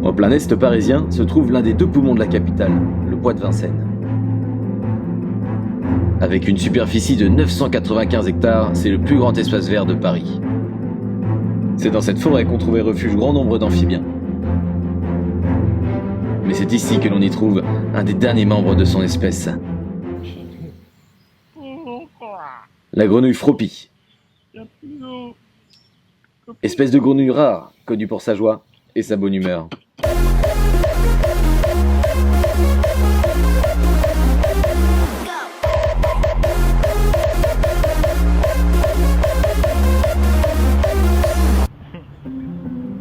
En plein est parisien se trouve l'un des deux poumons de la capitale, le bois de Vincennes. Avec une superficie de 995 hectares, c'est le plus grand espace vert de Paris. C'est dans cette forêt qu'on trouvait refuge grand nombre d'amphibiens. Mais c'est ici que l'on y trouve un des derniers membres de son espèce. La grenouille Fropi. Espèce de grenouille rare, connue pour sa joie et sa bonne humeur.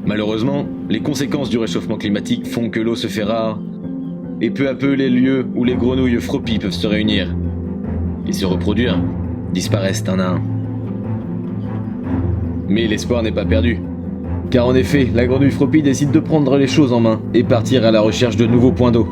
Malheureusement, les conséquences du réchauffement climatique font que l'eau se fait rare, et peu à peu les lieux où les grenouilles Fropi peuvent se réunir et se reproduire disparaissent un à un. Mais l'espoir n'est pas perdu, car en effet, la grenouille Fropi décide de prendre les choses en main et partir à la recherche de nouveaux points d'eau.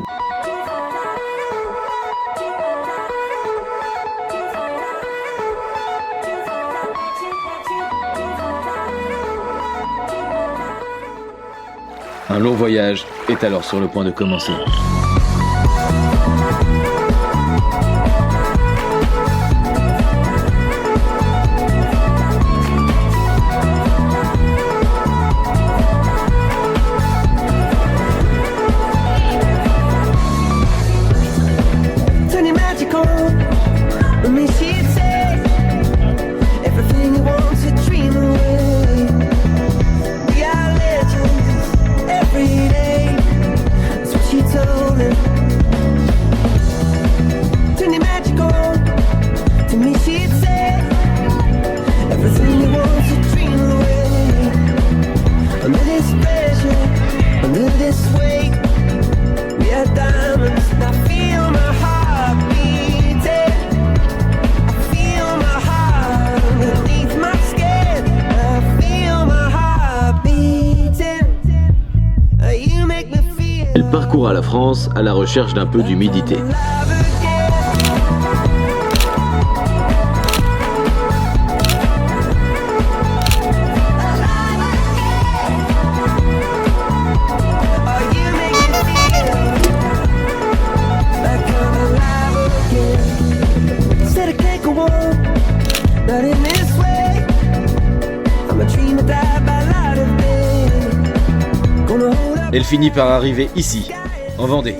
Un long voyage est alors sur le point de commencer. Elle parcourt la France à la recherche d'un peu d'humidité. Elle finit par arriver ici, en Vendée.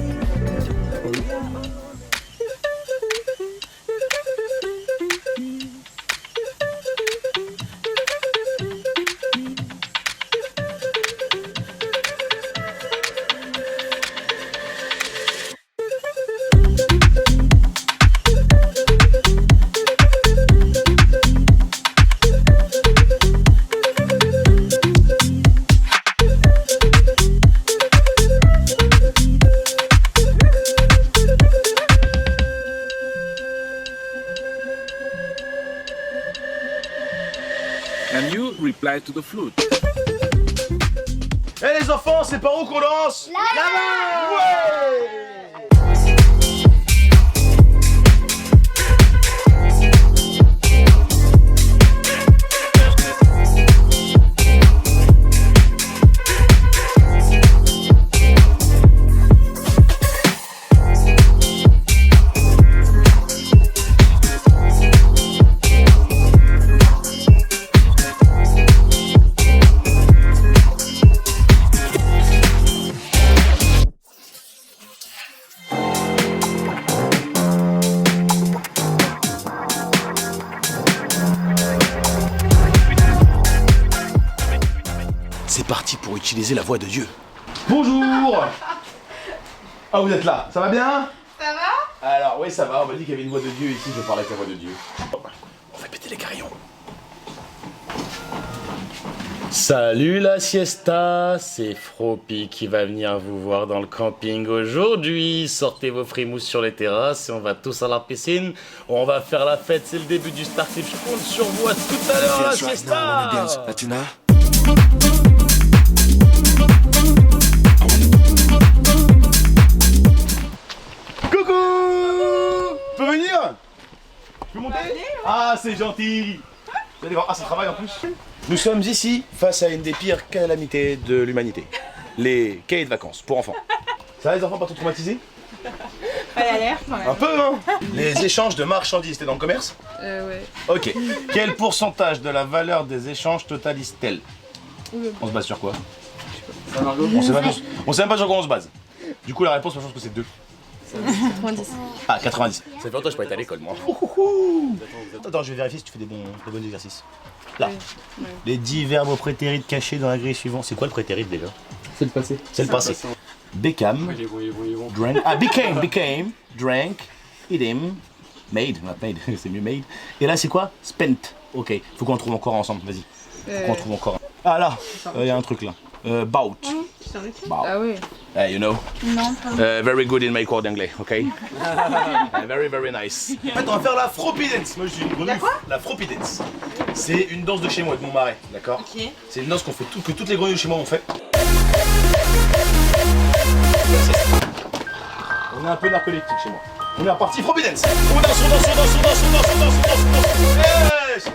And you reply to the flute. Eh les enfants, c'est par où qu'on lance? Là-bas! Ouais! C'est parti pour utiliser la voix de Dieu. Bonjour. Ah, vous êtes là, ça va bien? Ça va? Alors, oui, ça va, on m'a dit qu'il y avait une voix de Dieu ici, je vais parler avec la voix de Dieu. On va péter les carillons. Salut la siesta, c'est Fropi qui va venir vous voir dans le camping aujourd'hui. Sortez vos frimouses sur les terrasses et on va tous à la piscine. On va faire la fête, c'est le début du Starship. Je compte sur vous à tout à l'heure la siesta. Coucou. Je peux venir? Je peux monter? Ah, c'est gentil. Vous allez voir, ah, ça travaille en plus. Nous sommes ici face à une des pires calamités de l'humanité. les cahiers de vacances pour enfants. Ça va les enfants, pas trop traumatisés? Elle a l'air quand même. Un peu, hein. Les échanges de marchandises, t'es dans le commerce? Ouais. Ok. Quel pourcentage de la valeur des échanges totalise-t-elle? On se base sur quoi? On sait même pas sur quoi on se base. Du coup, la réponse, moi, je pense que c'est 2. 90. Ah, 90. Ça fait longtemps que je pas été à l'école, moi. Attends, je vais vérifier si tu fais des bons exercices. Là. Les 10 verbes prétérites cachés dans la grille suivante. C'est quoi le prétérit déjà? C'est le passé. C'est le passé. Became. Ils vont. Drank. Ah, became. Drank. Eating. Made. Not made. C'est mieux made. Et là, c'est quoi? Spent. Ok. Faut qu'on en trouve encore ensemble. Vas-y. Faut qu'on en trouve encore. Ah, là. Il y a un truc là. Bout. Ah oui. Hey, you know. Non, pas. Very good in my cours d'anglais, ok? Very, very nice. En fait, on va faire la Froppy Dance. Moi, je suis une grenouille. La Froppy Dance. C'est une danse de chez moi, de mon marais, d'accord? Ok. C'est une danse que toutes les grenouilles de chez moi ont fait. On est un peu narcoleptique chez moi. On est reparti, Froppy Dance. On danse. Yes!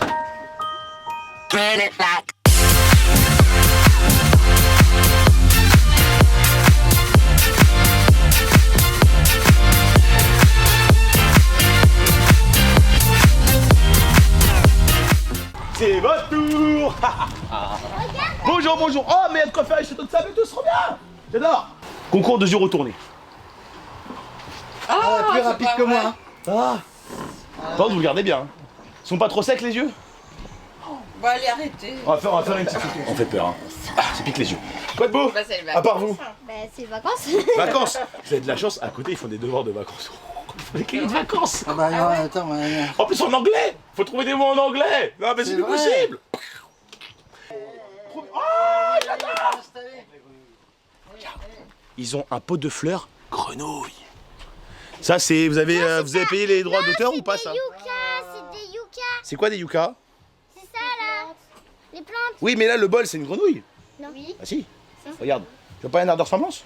C'est votre tour. Bonjour. Oh, mais il y a de quoi faire les châteaux de sable et tout, c'est trop bien. J'adore. Concours de yeux retournés. Plus rapide que moi. Ah. Par contre, vous regardez bien. Ils sont pas trop secs les yeux? Bon, allez, arrêtez. On va faire une petite photo. On fait peur, hein. Ah, ça pique les yeux. Quoi de beau? Bah, c'est les vacances. À part vous. Bah, c'est les vacances. Vacances. Vous avez de la chance, à côté, ils font des devoirs de vacances. Des cahiers de vacances. Ah bah non, attends, En plus en anglais. Faut trouver des mots en anglais. Non, mais c'est plus vrai. possible. Oh, j'adore. Ils ont un pot de fleurs grenouille. Ça, c'est. Vous avez payé les droits d'auteur ou pas ça? C'est des yucca. C'est quoi des yucca? C'est ça là. Les plantes. Oui, mais là, le bol, c'est une grenouille. Non. Oui. Ah si. Regarde. Tu veux pas un air de ressemblance?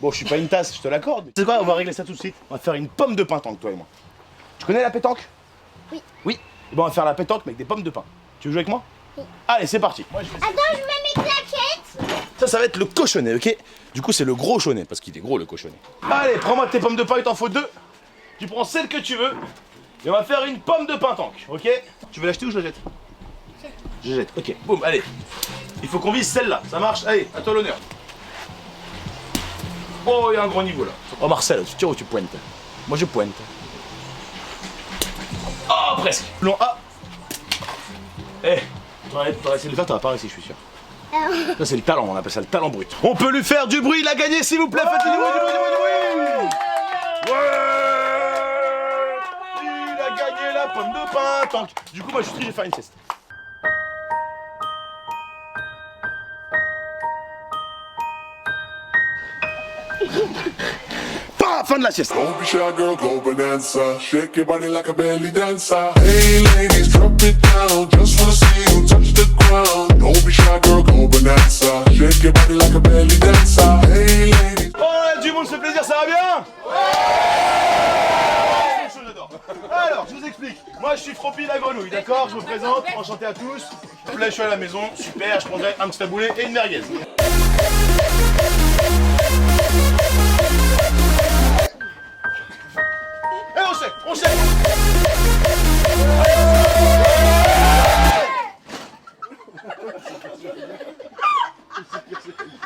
Bon, je suis pas une tasse, je te l'accorde. C'est quoi? On va régler ça tout de suite. On va faire une pomme de pétanque, toi et moi. Tu connais la pétanque? Oui. Oui. Et ben, on va faire la pétanque mais avec des pommes de pin. Tu veux jouer avec moi? Oui. Allez, c'est parti. Moi, Attends, je mets mes claquettes. Ça va être le cochonnet, ok? Du coup, c'est le gros chonnet, parce qu'il est gros le cochonnet. Allez, prends-moi tes pommes de pin, il t'en faut 2. Tu prends celle que tu veux. Et on va faire une pomme de pétanque, ok? Tu veux l'acheter ou je la jette? Je jette, ok. Boum, allez. Il faut qu'on vise celle-là, ça marche? Allez, à toi l'honneur. Oh, il y a un gros niveau là. Oh, Marcel, tu tires ou tu pointes? Moi, je pointe. Oh, presque. Plan A. Eh, t'aurais essayé de le faire, t'aurais pas réussi, je suis sûr. Ça, c'est le talent, on appelle ça le talent brut. On peut lui faire du bruit, il a gagné, s'il vous plaît, faites du bruit. Ouais. Il a gagné la pomme de pétanque. Du coup, moi, je vais faire une sieste. Pas fin de la sieste. Don't be shy, girl, go bonanza. Shake your body like a belly dancer. Hey, ladies, drop it down. Just wanna see you touch the ground. Don't be shy, girl, go bonanza. Shake your body like a belly dancer. Hey, ladies. Oh, du monde se fait plaisir, ça va bien? J'adore. Alors, je vous explique. Moi, je suis Froppy la grenouille, d'accord? Je me présente, enchanté à tous. Là, je suis à la maison, super, je prendrai un petit taboulé et une merguez. Et on sait.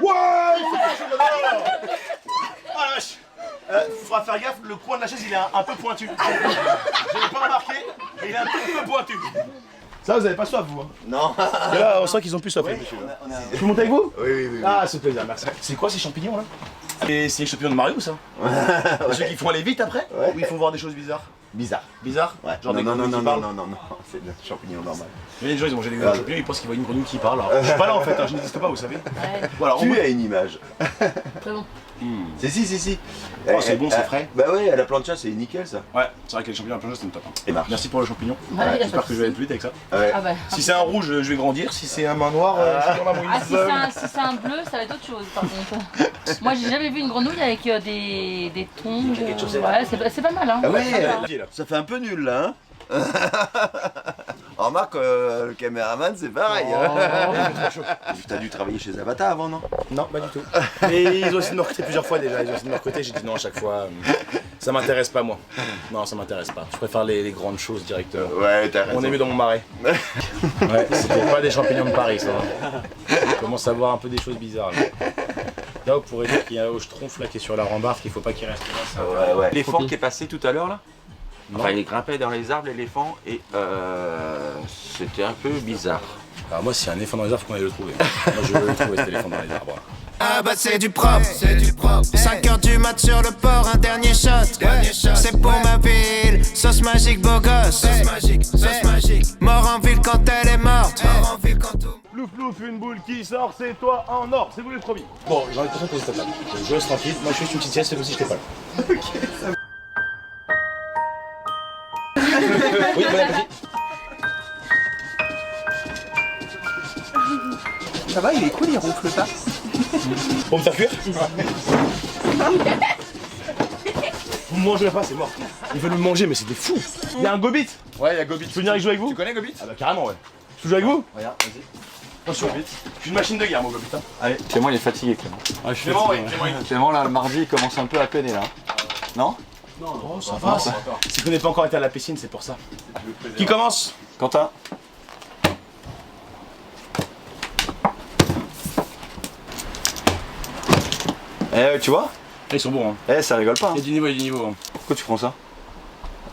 Ouais, ah la vache. Faudra faire gaffe, le coin de la chaise il est un peu pointu. J'avais pas remarqué, mais il est un tout petit peu pointu. Ça, vous avez pas soif, vous, hein? Non. Et là, on sent qu'ils ont plus soif, les messieurs. Je peux monter avec vous? Oui. Ah, c'est plaisir, merci. C'est quoi ces champignons là? C'est les champignons de Mario, ça? Ceux qui font aller vite après? Ouais. Ou ils font voir des choses bizarres? Bizarre. Bizarre? Ouais. Genre des non, grenouilles qui parlent. non, c'est des champignons normal. Mais les gens ils ont mangé des champignons, ils pensent qu'ils voient une grenouille qui parle. Alors, je suis pas là en fait, hein, je n'existe pas, vous savez. Voilà, on Tu voit. as une image. Très bon. Si. Oh, c'est bon, c'est frais. Bah ouais, à la plancha, c'est nickel ça. Ouais, c'est vrai que les champignons à la planche, c'est une top. Et marche. Merci pour le champignon. Ouais, y a pas J'espère de que je vais être vite avec ça. Ouais. Ah bah. Si c'est un rouge, je vais grandir. Si c'est un main noire, je suis dans la Ah, mouille. si c'est un bleu, ça va être autre chose par contre. Moi j'ai jamais vu une grenouille avec des tongs. Ouais, c'est pas mal hein. Ah ouais, Là. ça fait un peu nul là, hein. Remarque, le caméraman c'est pareil. Oh, T'as dû travailler chez Avatar avant, non? Non, pas du tout. Mais ils ont essayé de me recruter plusieurs fois déjà. Ils ont essayé de me recruter, j'ai dit non à chaque fois. Ça m'intéresse pas, moi. Non, ça m'intéresse pas. Je préfère les grandes choses directement. Ouais, t'as raison. On est mieux dans mon marais. Ouais, c'était pas des champignons de Paris, ça. Je commence à voir un peu des choses bizarres. Là, vous pourrez dire qu'il y a un Schtroumpf là qui est sur la rambarde, qu'il faut pas qu'il reste là. Ouais. L'éléphant qui est passé tout à l'heure là. Non. Enfin, il grimpait dans les arbres, l'éléphant, et c'était un peu bizarre. Alors moi, s'il y a un éléphant dans les arbres, faut qu'on aille le trouver. Moi, je veux le trouver, cet éléphant dans les arbres. Ah bah c'est du propre, 5h du mat sur le port, un dernier shot. C'est pour ma ville, sauce magique, beau gosse. Sauce magique. Mort en ville quand elle est morte. Plouf plouf, une boule qui sort, c'est toi en or, c'est vous les premiers. Bon, j'ai envie de poser cette table. Je reste tranquille, moi je fais une petite sieste, c'est comme si j'étais pas là. Ok, ça va. Oui, bon appétit. Ça va, il est cool, il ronfle pas. Pour me faire cuire. Vous me mangerez pas, c'est mort. Ils veulent me manger, mais c'est des fous. Il y a un Gobit. Ouais, il y a Gobit. Tu veux venir y jouer avec vous? Tu connais Gobit? Ah bah carrément, ouais. Tu veux jouer avec vous? Regarde, vas-y. Attention, Gobit. Je suis une machine de guerre, mon Gobit. Hein. Allez, Clément il est fatigué, Clément. Ah, je suis Clément, ouais. Clément là, le mardi, il commence un peu à peiner là. Non? Oh, ça va, ça. C'est qu'on n'est pas encore été à la piscine, c'est pour ça. Qui commence? Quentin? Tu vois? Ils sont bons, hein. Ça rigole pas. Il y a du niveau, il y a du niveau. Hein. Pourquoi tu prends ça?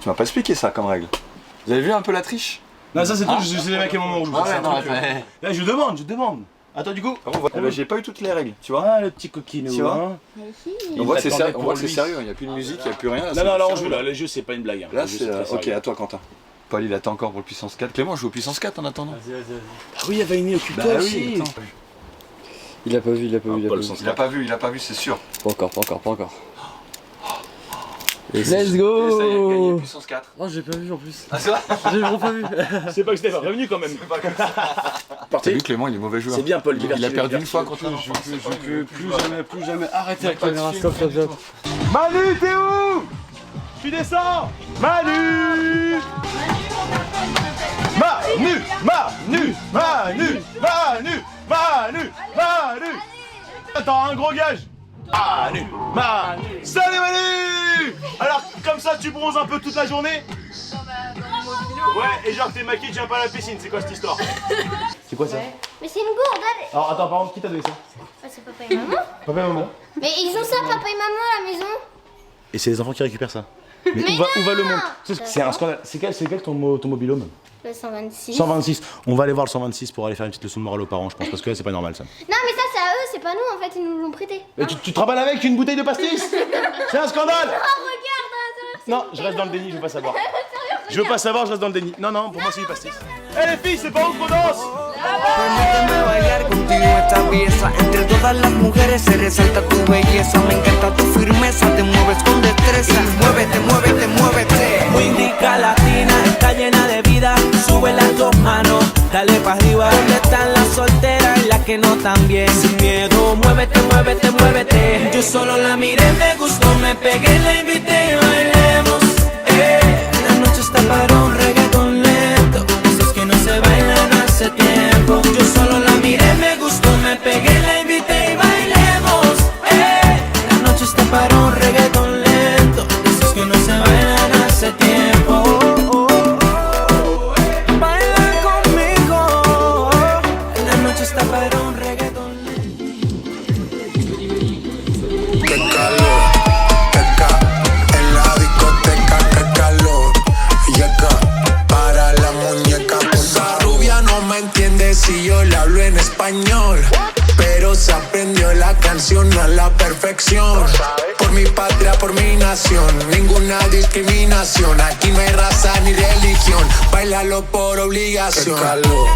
Tu m'as pas expliqué ça comme règle. Vous avez vu un peu la triche? Non, ça c'est tout, c'est les mecs qui m'ont rouge. Là, je demande. Attends, du coup. J'ai pas eu toutes les règles, tu vois? Ah, le petit coquinou. Tu vois? Hein. On voit que c'est lui. sérieux, il n'y a plus de musique, il n'y a plus rien. Non, là on joue, là, le jeu c'est pas une blague. Hein. Là c'est. Ok, à toi, Quentin. Paul, il attend encore pour le puissance 4. Clément, joue au puissance 4 en attendant. Ah oui, il y avait une occupe-toi aussi. Il a pas vu, il a pas vu. Il a pas vu, c'est sûr. Pas encore. Let's go! Puissance 4. Oh, j'ai pas vu en plus. Ah, c'est vrai? J'ai vraiment pas vu. C'est pas que c'était pas revenu quand même. T'as vu, Clément, il est mauvais joueur. C'est bien, Paul. Il a perdu une fois contre nous. Je peux plus jamais arrêter la caméra. Stop. Manu, t'es où? Tu descends? Manu! Attends, un gros gage. Manu. Salut Manu. Alors, comme ça, tu bronzes un peu toute la journée? Ouais, et genre t'es maquillé, tu viens pas à la piscine, c'est quoi cette histoire? C'est quoi ça? Mais c'est une gourde, allez. Alors attends, par contre, qui t'a donné ça? Ah, c'est papa et maman. Papa et maman. Mais ils ont ça, papa et maman, à la maison. Et c'est les enfants qui récupèrent ça. Mais où va le monde? C'est un scandale. C'est quel ton mobilhome? Le 126. 126. On va aller voir le 126 pour aller faire une petite leçon de morale aux parents, je pense, parce que là, c'est pas normal ça. Non, mais ça, c'est à eux, c'est pas nous, en fait, ils nous l'ont prêté. Mais tu te raballes avec une bouteille de pastis? C'est un scandale! Oh, regarde, Non, je reste dans le déni, je veux pas savoir. Je veux pas savoir, je reste dans le déni. Non, pour moi, c'est du pastis. Eh les filles, c'est pas où qu'on danse? Permíteme bailar contigo esta pieza. Entre todas las mujeres se resalta tu belleza. Me encanta tu firmeza, te mueves con destreza. Muévete. Muy indica latina, está llena de vida. Sube las dos manos, dale pa' arriba. ¿Dónde están las solteras y las que no tan bien? Sin miedo, muévete. Yo solo la miré, me gustó, me pegué, la invité y bailemos. La noche está para un reggaetón lento. Esos que no se bailan hace tiempo. Yo solo la miré, me gustó, me pegué, la invité y bailemos. La noche está para un reggaetón lento. Esos que no se bailan hace tiempo. Baila conmigo. La noche está para un reggaetón lento. Qué calor, en la discoteca, qué calor. Llega para la muñeca. Esa rubia no me entiende si yo le hablo en español, pero se aprendió la canción a la perfección. Por mi patria, por mi nación, ninguna discriminación. Aquí no hay raza ni religión, bailalo por obligación. Qué calor,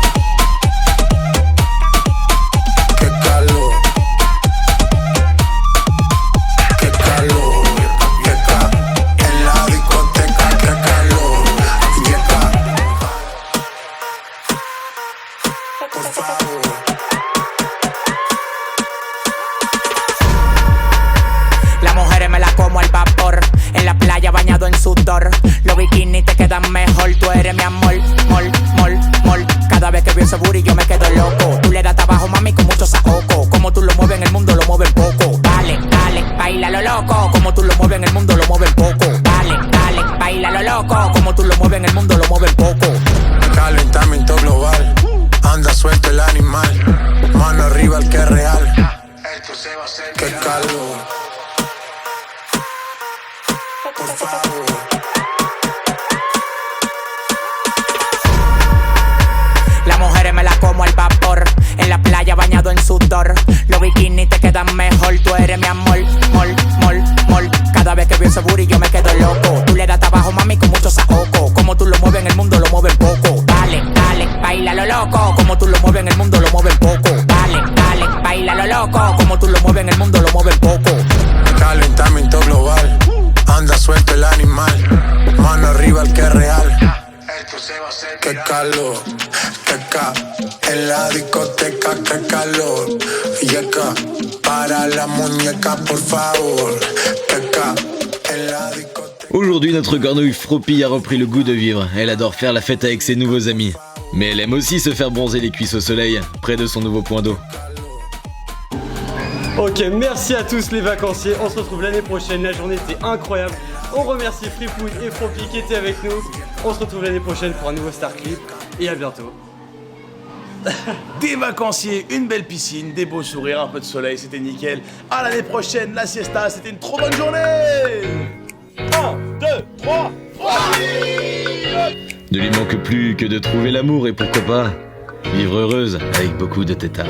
qué calor, qué calor. Llega en la discoteca, qué calor. Llega, por favor. Las mujeres me la como al vapor. En la playa bañado en sudor. Los bikinis te quedan mejor. Tú eres mi amor, mol. Cada vez que veo ese booty yo me quedo loco. Tú le das trabajo, mami, con mucho saoco. Como tú lo mueves en el me la como al vapor. En la playa bañado en sudor. Los bikinis te quedan mejor. Tú eres mi amor, mol, mol, mol. Cada vez que veo ese booty yo me quedo loco. Tú le das trabajo, mami, con mucho saoco. Como tú lo mueves en el mundo, lo mueves poco. Dale, dale, baila lo loco. Como tú lo mueves en el mundo, lo mueves poco. Dale, dale, baila lo loco. Como tú lo mueves en el mundo, lo mueves poco. Calentamiento global, anda suelto el animal, mano arriba el que es real. Qué calor, en la discoteca, qué calor. Y acá, para la muñeca, por favor. En la discoteca. Aujourd'hui, notre grenouille Froppy a repris le goût de vivre. Elle adore faire la fête avec ses nouveaux amis. Mais elle aime aussi se faire bronzer les cuisses au soleil, près de son nouveau point d'eau. Ok, merci à tous les vacanciers, on se retrouve l'année prochaine, la journée était incroyable. On remercie Freefood et Froppy qui étaient avec nous. On se retrouve l'année prochaine pour un nouveau Star Clip et à bientôt. Des vacanciers, une belle piscine, des beaux sourires, un peu de soleil, c'était nickel. À l'année prochaine, la siesta, c'était une trop bonne journée. 1, 2, 3, Ne lui manque plus que de trouver l'amour et pourquoi pas vivre heureuse avec beaucoup de tétards.